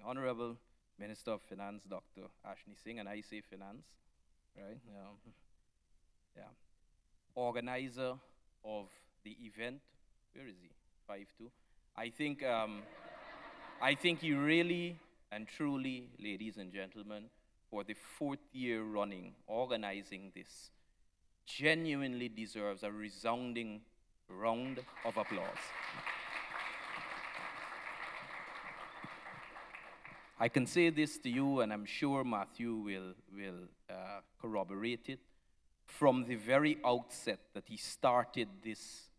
Honorable Minister of Finance, Dr. Ashley Singh, and I say finance, right? Yeah. Organizer of the event. Where is he? 5'2". I think, I think he really and truly, ladies and gentlemen, for the fourth year running, organizing this, genuinely deserves a resounding round of applause. I can say this to you, and I'm sure Matthew will corroborate it. From the very outset that he started this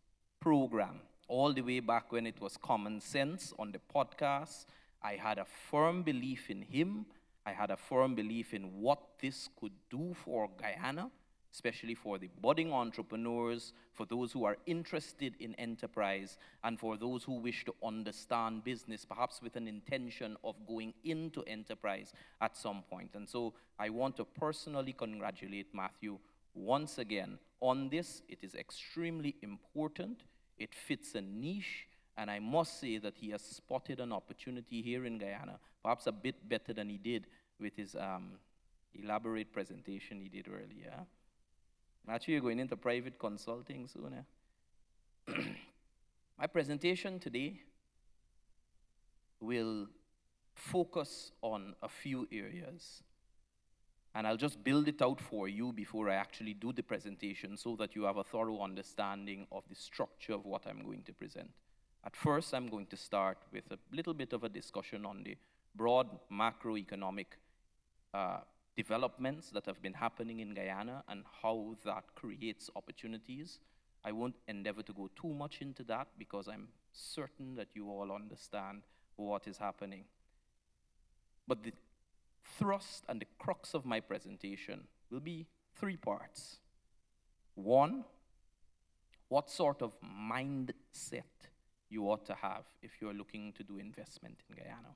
program, all the way back when it was Common Sense on the podcast, I had a firm belief in him. I had a firm belief in what this could do for Guyana, especially for the budding entrepreneurs, for those who are interested in enterprise, and for those who wish to understand business, perhaps with an intention of going into enterprise at some point. And so I want to personally congratulate Matthew once again on this. It is extremely important. It fits a niche, and I must say that he has spotted an opportunity here in Guyana, perhaps a bit better than he did with his elaborate presentation he did earlier. Actually, you're going into private consulting soon. My presentation today will focus on a few areas. And I'll just build it out for you before I actually do the presentation so that you have a thorough understanding of the structure of what I'm going to present. At first, I'm going to start with a little bit of a discussion on the broad macroeconomic developments that have been happening in Guyana and how that creates opportunities. I won't endeavor to go too much into that because I'm certain that you all understand what is happening. But the thrust and the crux of my presentation will be three parts. One, what sort of mindset you ought to have if you're looking to do investment in Guyana.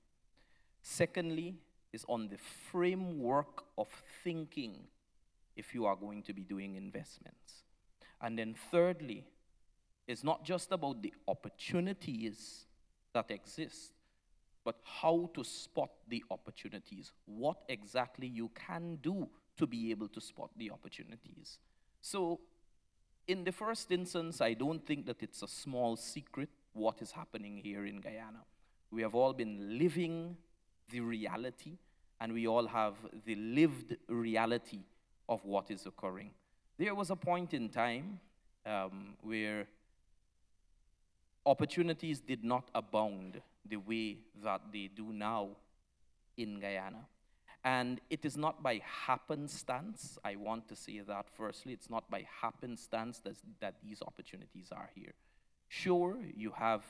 Secondly, is on the framework of thinking if you are going to be doing investments. And then thirdly, it's not just about the opportunities that exist, but how to spot the opportunities, what exactly you can do to be able to spot the opportunities. So in the first instance, I don't think that it's a small secret what is happening here in Guyana. We have all been living the reality, and we all have the lived reality of what is occurring. There was a point in time where opportunities did not abound the way that they do now in Guyana. And it is not by happenstance, I want to say that firstly, it's not by happenstance that these opportunities are here. Sure, you have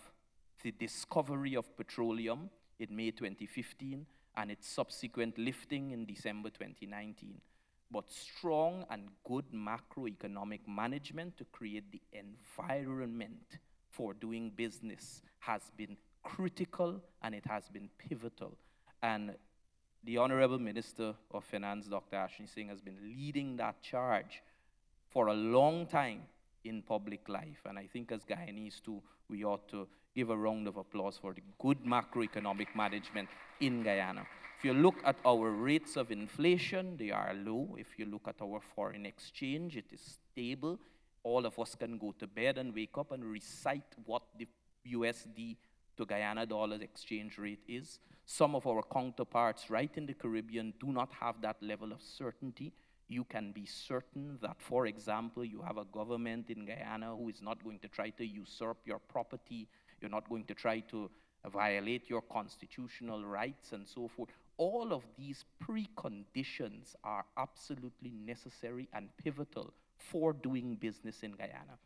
the discovery of petroleum in May 2015 and its subsequent lifting in December 2019. But strong and good macroeconomic management to create the environment for doing business has been critical and it has been pivotal. And the Honorable Minister of Finance, Dr. Ashley Singh, has been leading that charge for a long time in public life. And I think as Guyanese too, we ought to give a round of applause for the good macroeconomic management in Guyana. If you look at our rates of inflation, they are low. If you look at our foreign exchange, it is stable. All of us can go to bed and wake up and recite what the USD to Guyana dollar exchange rate is. Some of our counterparts right in the Caribbean do not have that level of certainty. You can be certain that, for example, you have a government in Guyana who is not going to try to usurp your property. You're not going to try to violate your constitutional rights and so forth. All of these preconditions are absolutely necessary and pivotal for doing business in Guyana.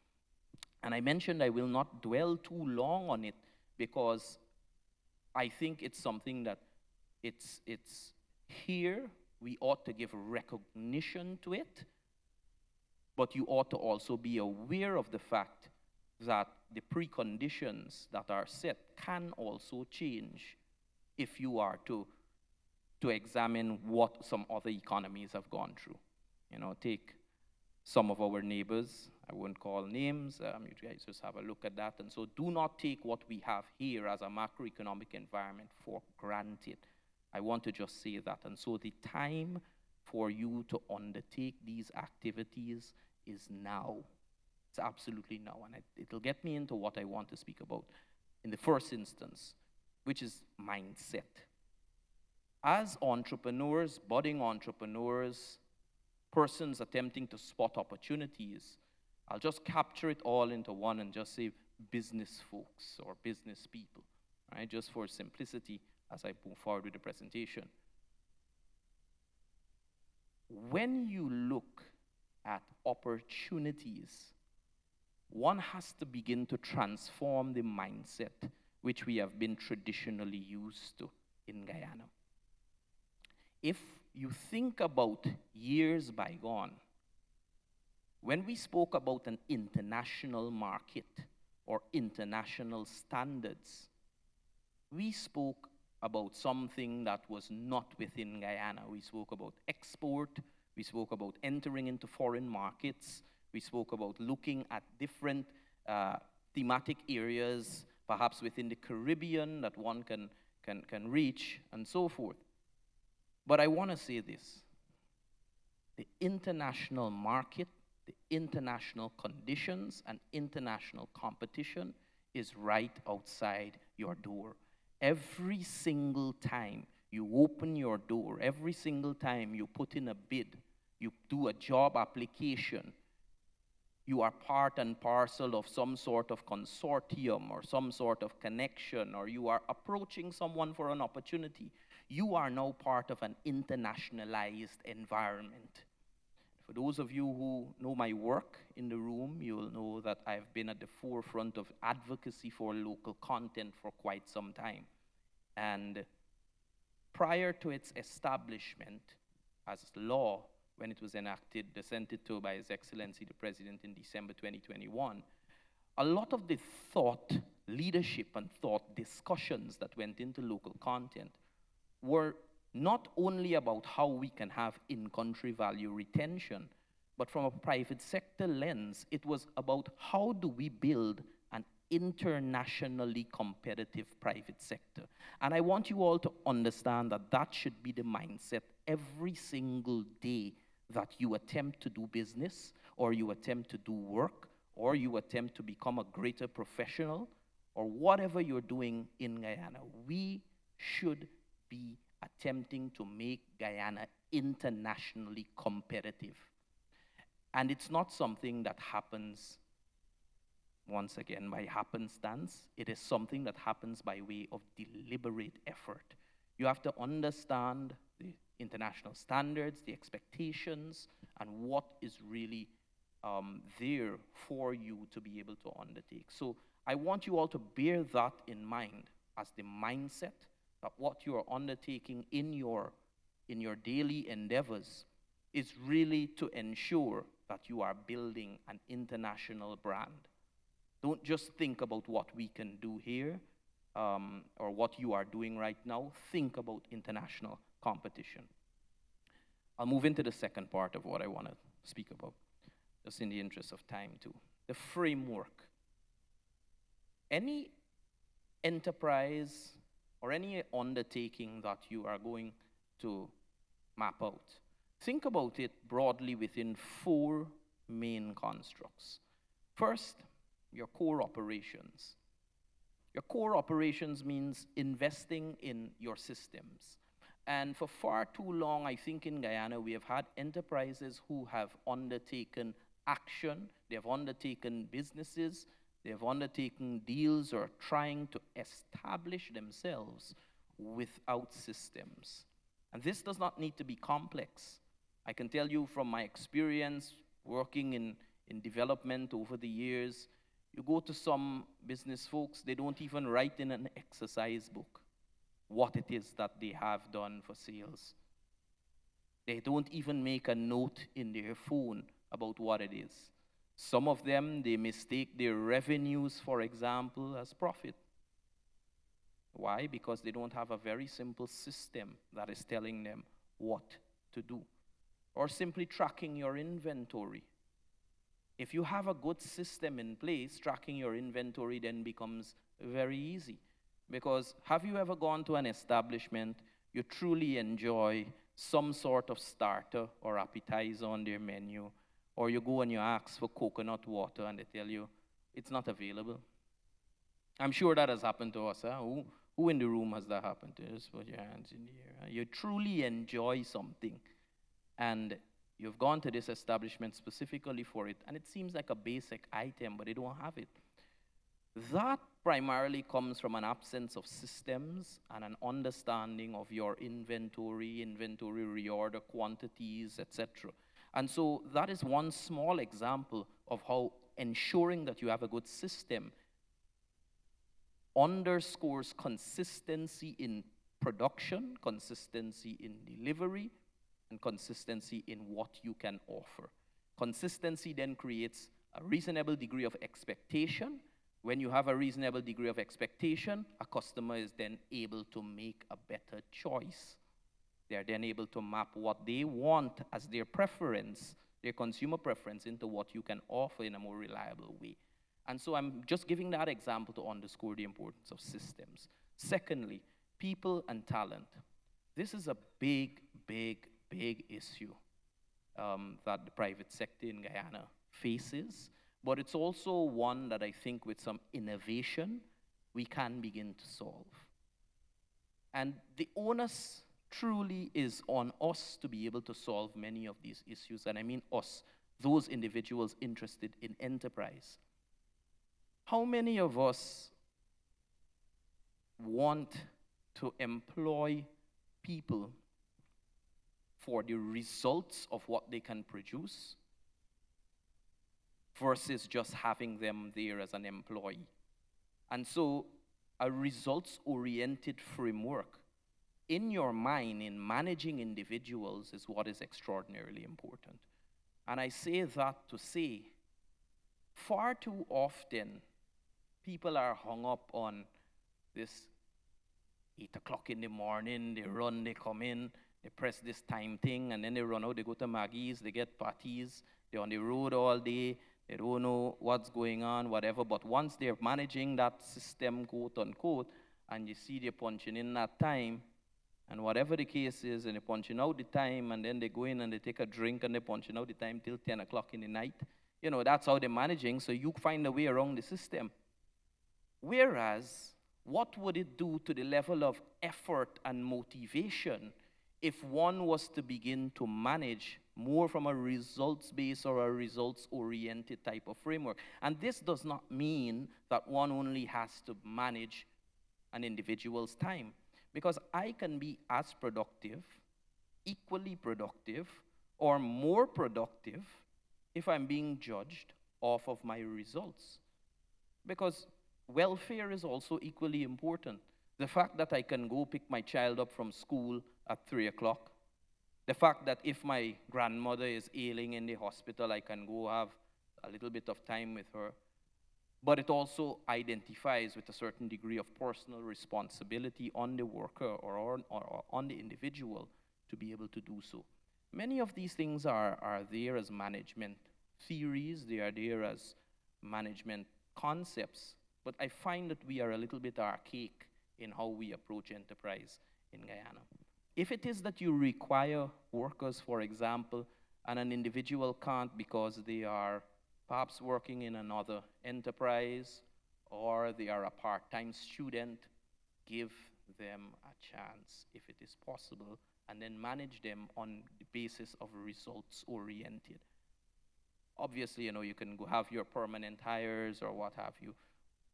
And I mentioned I will not dwell too long on it because I think it's something that it's here. We ought to give recognition to it, but you ought to also be aware of the fact that the preconditions that are set can also change if you are to examine what some other economies have gone through. You know, take some of our neighbors, I won't call names, you guys just have a look at that. And so do not take what we have here as a macroeconomic environment for granted. I want to just say that. And so the time for you to undertake these activities is now. It's absolutely now. And it'll get me into what I want to speak about in the first instance, which is mindset. As entrepreneurs, budding entrepreneurs, persons attempting to spot opportunities, I'll just capture it all into one and just say business folks or business people, right? Just for simplicity as I move forward with the presentation. When you look at opportunities, one has to begin to transform the mindset which we have been traditionally used to in Guyana. If you think about years bygone, when we spoke about an international market or international standards, we spoke about something that was not within Guyana. We spoke about export, we spoke about entering into foreign markets, we spoke about looking at different thematic areas, perhaps within the Caribbean that one can reach, and so forth. But I want to say this. The international market, the international conditions, and international competition is right outside your door. Every single time you open your door, every single time you put in a bid, you do a job application, you are part and parcel of some sort of consortium or some sort of connection, or you are approaching someone for an opportunity, you are now part of an internationalized environment. For those of you who know my work in the room, you will know that I've been at the forefront of advocacy for local content for quite some time. And prior to its establishment as law, when it was enacted, assented to by His Excellency the President in December 2021, a lot of the thought leadership and thought discussions that went into local content were not only about how we can have in-country value retention, but from a private sector lens, it was about how do we build an internationally competitive private sector. And I want you all to understand that that should be the mindset every single day that you attempt to do business, or you attempt to do work, or you attempt to become a greater professional, or whatever you're doing in Guyana. We should be attempting to make Guyana internationally competitive. And it's not something that happens, once again, by happenstance. It is something that happens by way of deliberate effort. You have to understand the international standards, the expectations, and what is really there for you to be able to undertake. So I want you all to bear that in mind as the mindset that what you are undertaking in your daily endeavors is really to ensure that you are building an international brand. Don't just think about what we can do here or what you are doing right now. Think about international competition. I'll move into the second part of what I want to speak about, just in the interest of time too. The framework. Any enterprise or any undertaking that you are going to map out, think about it broadly within 4 main constructs. First, your core operations. Your core operations means investing in your systems. And for far too long, I think in Guyana, we have had enterprises who have undertaken action, they have undertaken businesses, they have undertaken deals or trying to establish themselves without systems. And this does not need to be complex. I can tell you from my experience working in development over the years, you go to some business folks, they don't even write in an exercise book what it is that they have done for sales. They don't even make a note in their phone about what it is. Some of them, they mistake their revenues, for example, as profit. Why? Because they don't have a very simple system that is telling them what to do. Or simply tracking your inventory. If you have a good system in place, tracking your inventory then becomes very easy. Because have you ever gone to an establishment, you truly enjoy some sort of starter or appetizer on their menu, or you go and you ask for coconut water and they tell you it's not available. I'm sure that has happened to us. Huh? Who in the room has that happened to? Just put your hands in the air. You truly enjoy something, and you've gone to this establishment specifically for it, and it seems like a basic item, but they don't have it. That primarily comes from an absence of systems and an understanding of your inventory reorder quantities, etc. And so that is one small example of how ensuring that you have a good system underscores consistency in production, consistency in delivery, and consistency in what you can offer. Consistency then creates a reasonable degree of expectation. When you have a reasonable degree of expectation, a customer is then able to make a better choice. They're then able to map what they want as their preference, their consumer preference, into what you can offer in a more reliable way. And so I'm just giving that example to underscore the importance of systems. Secondly, people and talent. This is a big, big, big issue that the private sector in Guyana faces, but it's also one that I think with some innovation, we can begin to solve. And the onus truly is on us to be able to solve many of these issues, and I mean us, those individuals interested in enterprise. How many of us want to employ people for the results of what they can produce versus just having them there as an employee? And so a results-oriented framework in your mind in managing individuals is what is extraordinarily important. And I say that to say, far too often, people are hung up on this 8 o'clock in the morning, they run, they come in, they press this time thing, and then they run out, they go to Maggie's, they get parties, they're on the road all day, they don't know what's going on, whatever. But once they're managing that system, quote unquote, and you see they're punching in that time, and whatever the case is, and they're punching out the time, and then they go in and they take a drink and they're punching out the time till 10 o'clock in the night. You know, that's how they're managing, so you find a way around the system. Whereas, what would it do to the level of effort and motivation if one was to begin to manage more from a results-based or a results-oriented type of framework? And this does not mean that one only has to manage an individual's time, because I can be as productive, equally productive, or more productive if I'm being judged off of my results. Because welfare is also equally important. The fact that I can go pick my child up from school at 3 o'clock, the fact that if my grandmother is ailing in the hospital, I can go have a little bit of time with her. But it also identifies with a certain degree of personal responsibility on the worker or on the individual to be able to do so. Many of these things are there as management theories, they are there as management concepts, but I find that we are a little bit archaic in how we approach enterprise in Guyana. If it is that you require workers, for example, and an individual can't because they are perhaps working in another enterprise or they are a part-time student, give them a chance if it is possible, and then manage them on the basis of results-oriented. Obviously, you know, you can go have your permanent hires or what have you,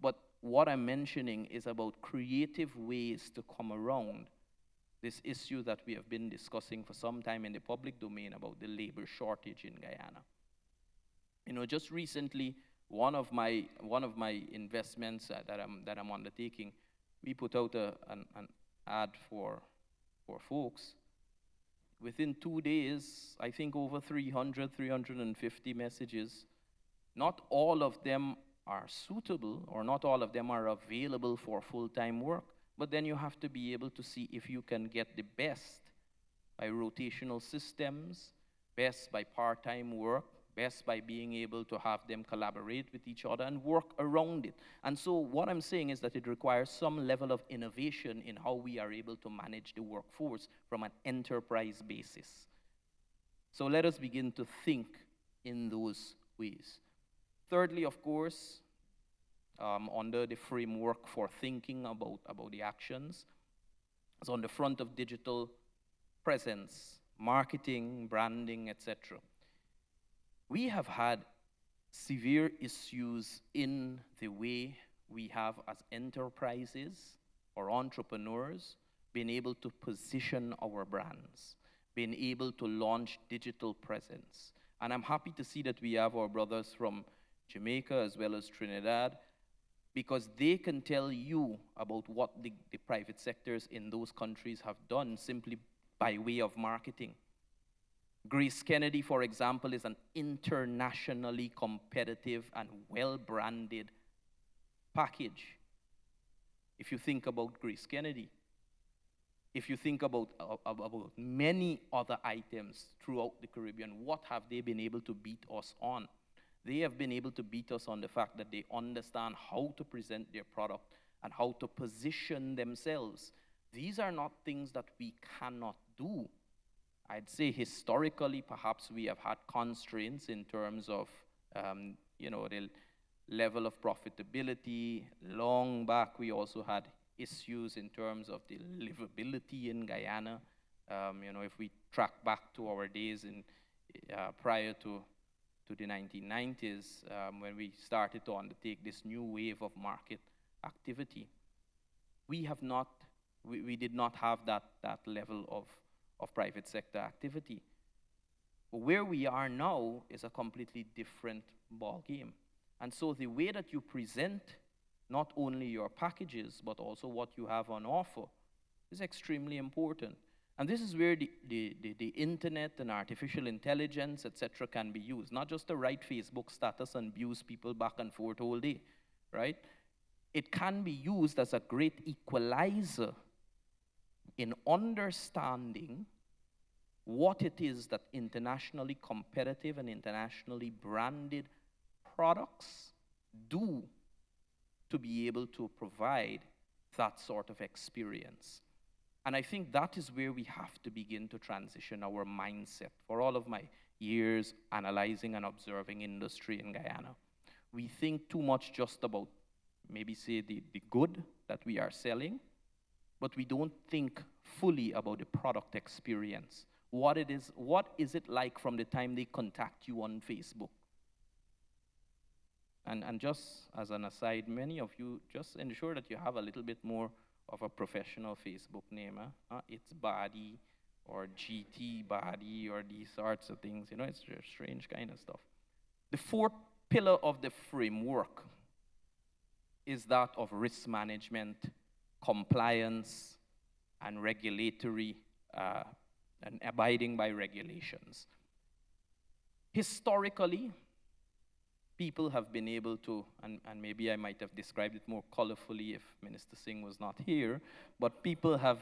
but what I'm mentioning is about creative ways to come around this issue that we have been discussing for some time in the public domain about the labor shortage in Guyana. You know, just recently, one of my investments that I'm undertaking, we put out an ad for folks. Within 2 days, I think over 350 messages. Not all of them are suitable, or not all of them are available for full-time work, but then you have to be able to see if you can get the best by rotational systems, best by part-time work, best by being able to have them collaborate with each other and work around it. And so what I'm saying is that it requires some level of innovation in how we are able to manage the workforce from an enterprise basis. So let us begin to think in those ways. Thirdly, of course, under the framework for thinking about the actions, is on the front of digital presence, marketing, branding, etc. We have had severe issues in the way we have, as enterprises or entrepreneurs, been able to position our brands, been able to launch digital presence. And I'm happy to see that we have our brothers from Jamaica as well as Trinidad, because they can tell you about what the private sectors in those countries have done simply by way of marketing. Grace Kennedy, for example, is an internationally competitive and well-branded package. If you think about Grace Kennedy, if you think about many other items throughout the Caribbean, what have they been able to beat us on? They have been able to beat us on the fact that they understand how to present their product and how to position themselves. These are not things that we cannot do. I'd say historically, perhaps we have had constraints in terms of, the level of profitability. Long back, we also had issues in terms of the livability in Guyana. If we track back to our days prior to the 1990s, when we started to undertake this new wave of market activity, we did not have that level of private sector activity. But where we are now is a completely different ballgame. And so the way that you present not only your packages, but also what you have on offer is extremely important. And this is where the internet and artificial intelligence, etc., can be used. Not just to write Facebook status and abuse people back and forth all day, right? It can be used as a great equalizer in understanding what it is that internationally competitive and internationally branded products do to be able to provide that sort of experience. And I think that is where we have to begin to transition our mindset. For all of my years analyzing and observing industry in Guyana, we think too much just about maybe say the good that we are selling, but we don't think fully about the product experience. What is it like from the time they contact you on Facebook? And just as an aside, many of you just ensure that you have a little bit more of a professional Facebook name. It's Badi or GT Badi or these sorts of things. It's just strange kind of stuff. The fourth pillar of the framework is that of risk management, compliance, and regulatory, and abiding by regulations. Historically, people have been able to, and maybe I might have described it more colorfully if Minister Singh was not here, but people have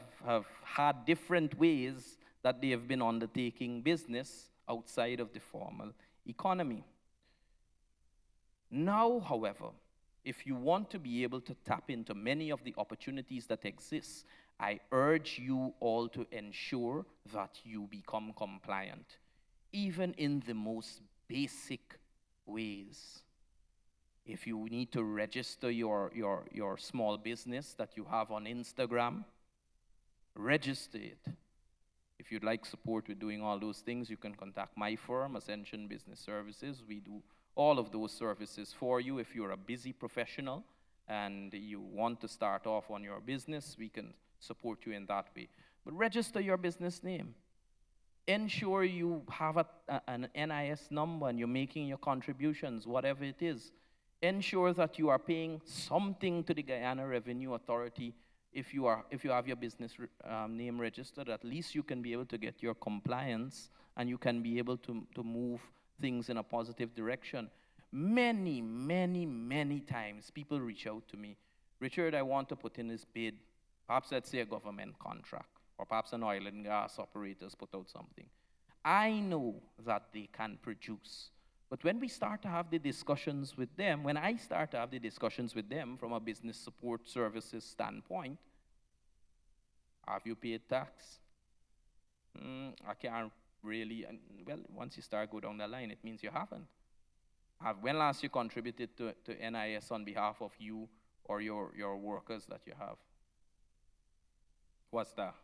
had different ways that they have been undertaking business outside of the formal economy. Now, however, if you want to be able to tap into many of the opportunities that exist, I urge you all to ensure that you become compliant, even in the most basic ways. If you need to register your small business that you have on Instagram, register it. If you'd like support with doing all those things, you can contact my firm, Ascension Business Services. We do all of those services for you. If you're a busy professional and you want to start off on your business, we can support you in that way. But register your business name. Ensure you have an NIS number and you're making your contributions, whatever it is. Ensure that you are paying something to the Guyana Revenue Authority. If you have your business name registered, at least you can be able to get your compliance and you can be able to move things in a positive direction. Many, many, many times people reach out to me, Richard, I want to put in this bid, perhaps let's say a government contract, or perhaps an oil and gas operators put out something. I know that they can produce But when we start to have the discussions with them, when I start to have the discussions with them from a business support services standpoint, have you paid tax? I can't really, well, once you start go down the line, it means you haven't. When last you contributed to NIS on behalf of you or your workers that you have? What's that?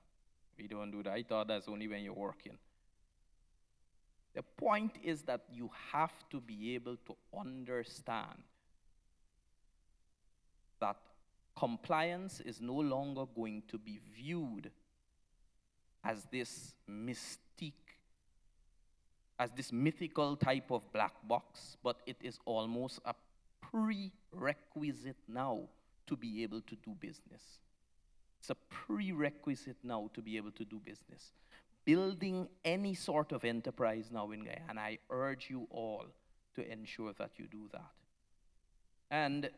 We don't do that. I thought that's only when you're working. The point is that you have to be able to understand that compliance is no longer going to be viewed as this mystique, as this mythical type of black box, but it is almost a prerequisite now to be able to do business. It's a prerequisite now to be able to do business. Building any sort of enterprise now in Guyana, and I urge you all to ensure that you do that. And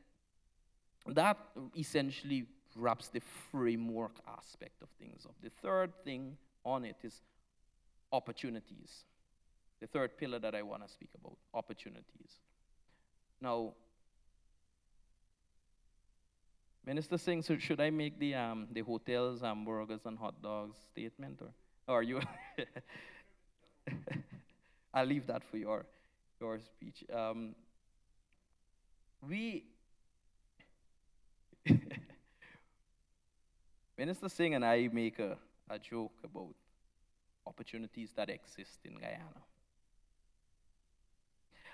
that essentially wraps the framework aspect of things up. The third thing on it is opportunities. The third pillar that I want to speak about, opportunities. Now, Minister Singh, so should I make the hotels, hamburgers, and hot dogs statement, or are you? I'll leave that for your speech. Minister Singh and I make a joke about opportunities that exist in Guyana.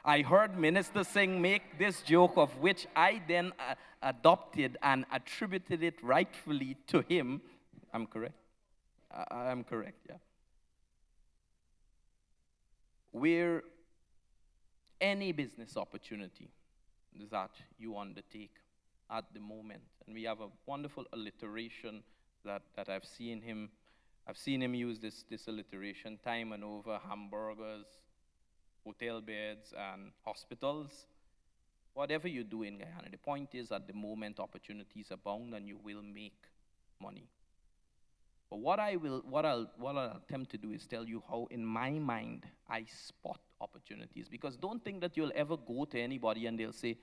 I heard Minister Singh make this joke, of which I then adopted and attributed it rightfully to him. I'm correct? I'm correct, yeah. Where any business opportunity that you undertake at the moment, and we have a wonderful alliteration that I've seen him use this alliteration time and over: hamburgers, hotel beds, and hospitals. Whatever you do in Guyana, the point is at the moment opportunities abound and you will make money. But what I'll attempt to do is tell you how, in my mind, I spot opportunities. Because don't think that you'll ever go to anybody and they'll say,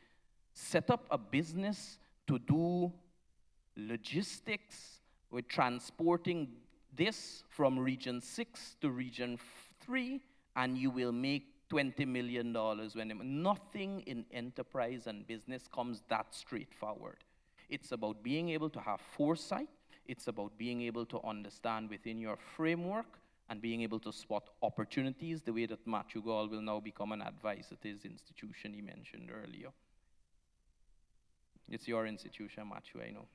set up a business to do logistics with transporting this from region 6 to region 3, and you will make $20 million. Nothing in enterprise and business comes that straightforward. It's about being able to have foresight. It's about being able to understand within your framework and being able to spot opportunities, the way that Matthew Gall will now become an advisor to his institution he mentioned earlier. It's your institution, Matthew, I know.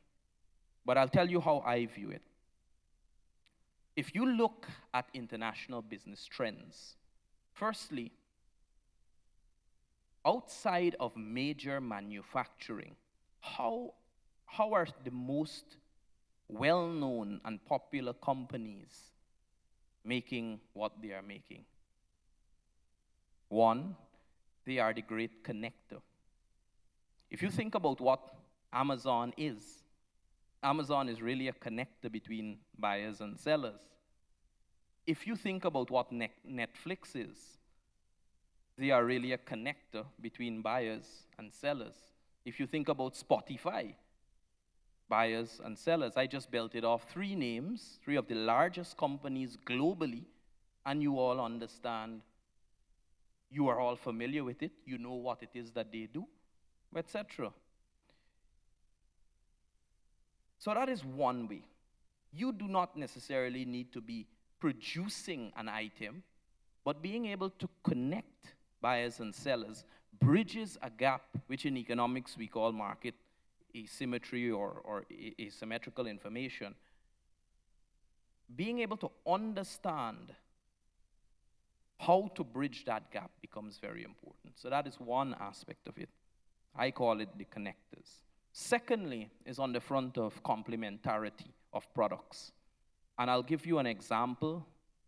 But I'll tell you how I view it. If you look at international business trends, firstly, outside of major manufacturing, how are the most well-known and popular companies making what they are making? One, they are the great connector. If you think about what Amazon is really a connector between buyers and sellers. If you think about what Netflix is, they are really a connector between buyers and sellers. If you think about Spotify, buyers and sellers. I just belted off three names, three of the largest companies globally, and you all understand, you are all familiar with it, you know what it is that they do, etc. So that is one way. You do not necessarily need to be producing an item, but being able to connect buyers and sellers bridges a gap, which in economics we call market asymmetry or asymmetrical information. Being able to understand how to bridge that gap becomes very important. So that is one aspect of it. I call it the connectors. Secondly is on the front of complementarity of products. And I'll give you an example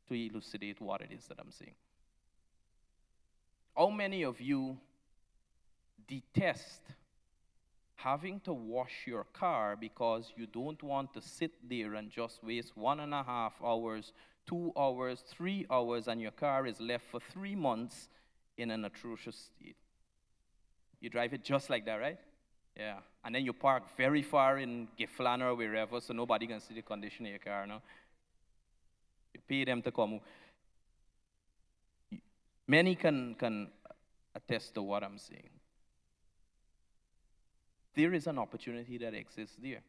to elucidate what it is that I'm saying. How many of you detest having to wash your car because you don't want to sit there and just waste 1.5 hours, 2 hours, 3 hours, and your car is left for 3 months in an atrocious state. You drive it just like that, right? Yeah. And then you park very far in Giflan or wherever, so nobody can see the condition of your car, no? You pay them to come. Many can attest to what I'm saying. There is an opportunity that exists there.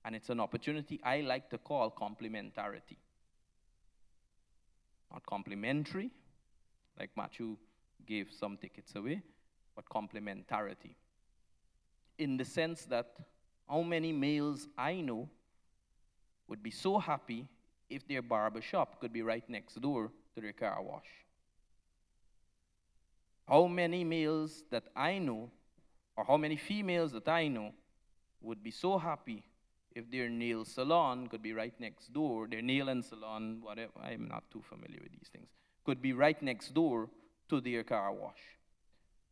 And it's an opportunity I like to call complementarity. Not complementary, like Matthew gave some tickets away, but complementarity. In the sense that how many males I know would be so happy if their barber shop could be right next door to their car wash. How many males that I know, or how many females that I know, would be so happy if their nail salon could be right next door, their nail and salon, whatever, I'm not too familiar with these things, could be right next door to their car wash.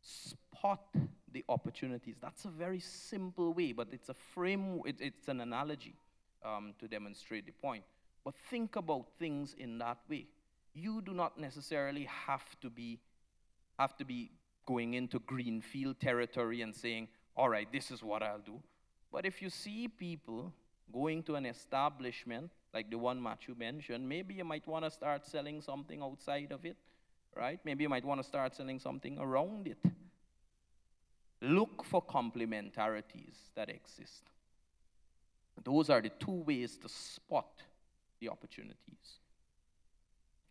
Spot the opportunities. That's a very simple way, but it's a frame, it's an analogy to demonstrate the point. But think about things in that way. You do not necessarily have to be going into greenfield territory and saying, all right, this is what I'll do. But if you see people going to an establishment, like the one Matthew mentioned, maybe you might want to start selling something outside of it, right? Maybe you might want to start selling something around it. Look for complementarities that exist. Those are the two ways to spot the opportunities.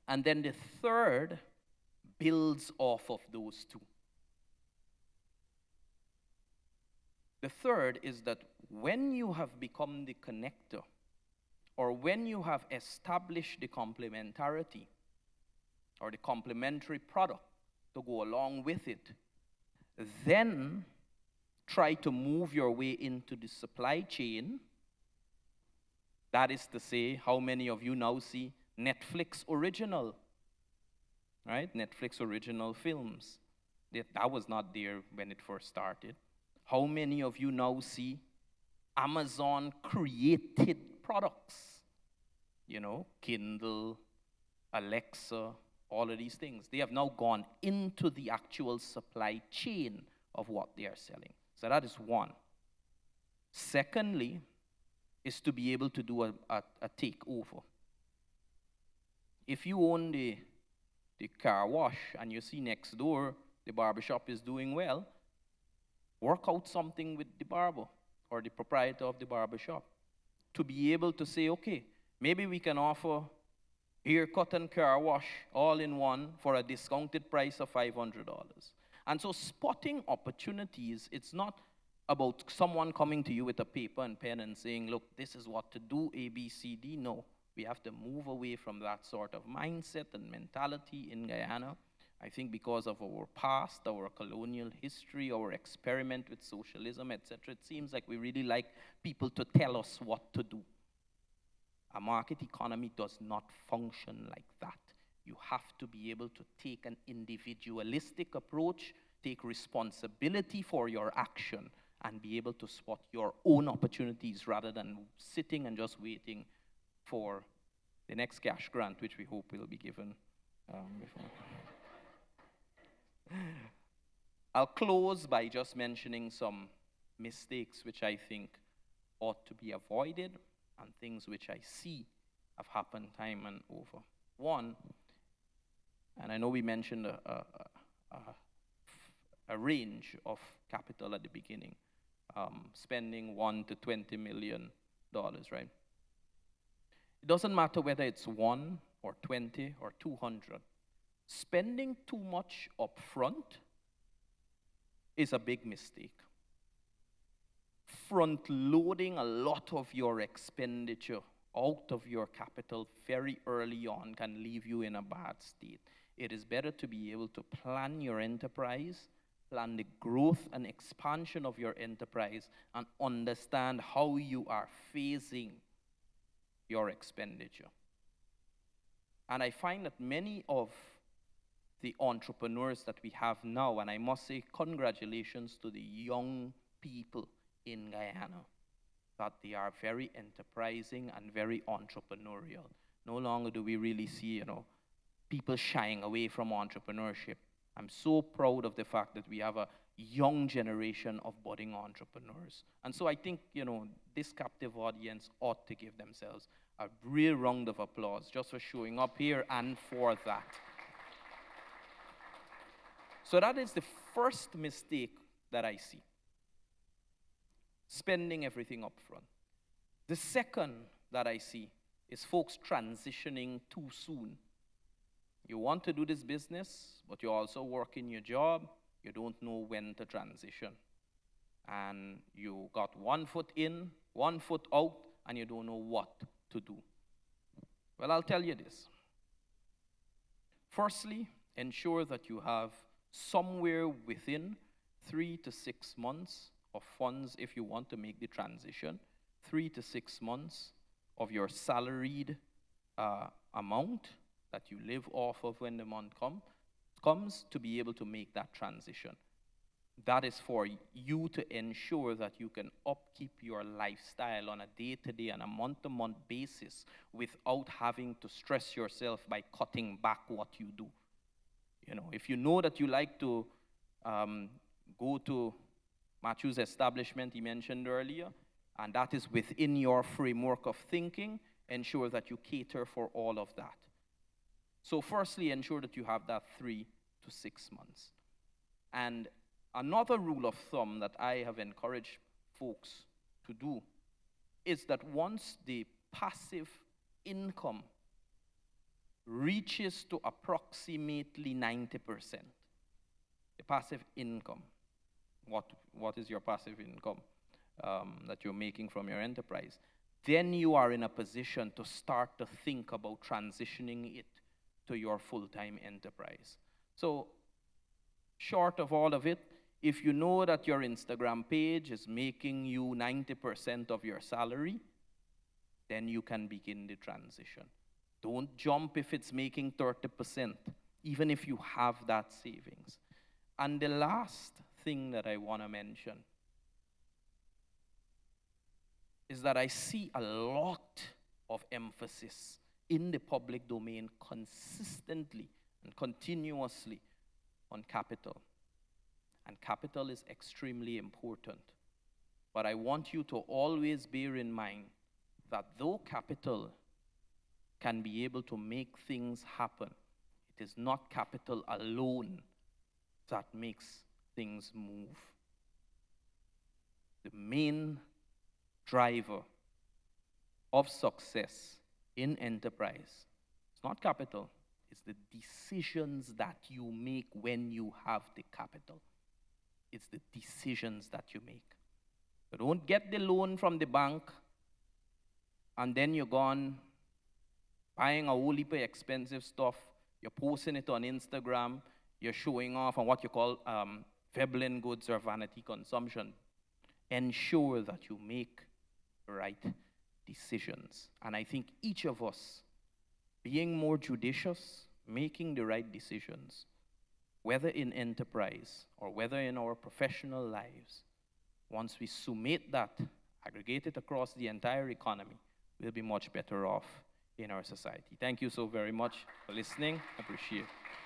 And then the third builds off of those two. The third is that when you have become the connector, or when you have established the complementarity, or the complementary product to go along with it, then try to move your way into the supply chain. That is to say, how many of you now see Netflix original, right? Netflix original films. That was not there when it first started. How many of you now see Amazon created products? You know, Kindle, Alexa, all of these things. They have now gone into the actual supply chain of what they are selling. So that is one. Secondly, is to be able to do a takeover. If you own the car wash and you see next door the barbershop is doing well, work out something with the barber or the proprietor of the barbershop to be able to say, okay, maybe we can offer haircut and car wash all in one for a discounted price of $500. And so spotting opportunities, it's not about someone coming to you with a paper and pen and saying, look, this is what to do, A, B, C, D. No, we have to move away from that sort of mindset and mentality in Guyana. I think because of our past, our colonial history, our experiment with socialism, etc., it seems like we really like people to tell us what to do. A market economy does not function like that. You have to be able to take an individualistic approach, take responsibility for your action, and be able to spot your own opportunities rather than sitting and just waiting for the next cash grant, which we hope will be given before. I'll close by just mentioning some mistakes which I think ought to be avoided and things which I see have happened time and over. One, and I know we mentioned a range of capital at the beginning, spending $1 to $20 million, right? It doesn't matter whether it's 1 or 20 or 200. Spending too much up front is a big mistake. Front-loading a lot of your expenditure out of your capital very early on can leave you in a bad state. It is better to be able to plan your enterprise, plan the growth and expansion of your enterprise, and understand how you are phasing your expenditure. And I find that many of the entrepreneurs that we have now, and I must say congratulations to the young people in Guyana, that they are very enterprising and very entrepreneurial. No longer do we really see, people shying away from entrepreneurship. I'm so proud of the fact that we have a young generation of budding entrepreneurs. And so I think, this captive audience ought to give themselves a real round of applause just for showing up here and for that. So that is the first mistake that I see. Spending everything up front. The second that I see is folks transitioning too soon. You want to do this business, but you also work in your job. You don't know when to transition. And you got one foot in, one foot out, and you don't know what to do. Well, I'll tell you this. Firstly, ensure that you have somewhere within 3 to 6 months of funds if you want to make the transition, 3 to 6 months of your salaried amount that you live off of when the month comes to be able to make that transition. That is for you to ensure that you can upkeep your lifestyle on a day-to-day and a month-to-month basis without having to stress yourself by cutting back what you do. If you know that you like to go to Matthew's establishment he mentioned earlier, and that is within your framework of thinking, ensure that you cater for all of that. So firstly, ensure that you have that 3 to 6 months. And another rule of thumb that I have encouraged folks to do is that once the passive income reaches to approximately 90%, the passive income, what is your passive income that you're making from your enterprise, then you are in a position to start to think about transitioning it to your full-time enterprise. So, short of all of it, if you know that your Instagram page is making you 90% of your salary, then you can begin the transition. Don't jump if it's making 30%, even if you have that savings. And the last thing that I want to mention is that I see a lot of emphasis in the public domain consistently and continuously on capital. And capital is extremely important. But I want you to always bear in mind that though capital can be able to make things happen, it is not capital alone that makes things move. The main driver of success in enterprise, it's not capital, it's the decisions that you make when you have the capital. It's the decisions that you make. You don't get the loan from the bank and then you're gone buying a whole heap of expensive stuff, you're posting it on Instagram, you're showing off on what you call Veblen goods or vanity consumption. Ensure that you make the right decisions. And I think each of us, being more judicious, making the right decisions, whether in enterprise or whether in our professional lives, once we summate that, aggregate it across the entire economy, we'll be much better off in our society. Thank you so very much for listening. I appreciate it.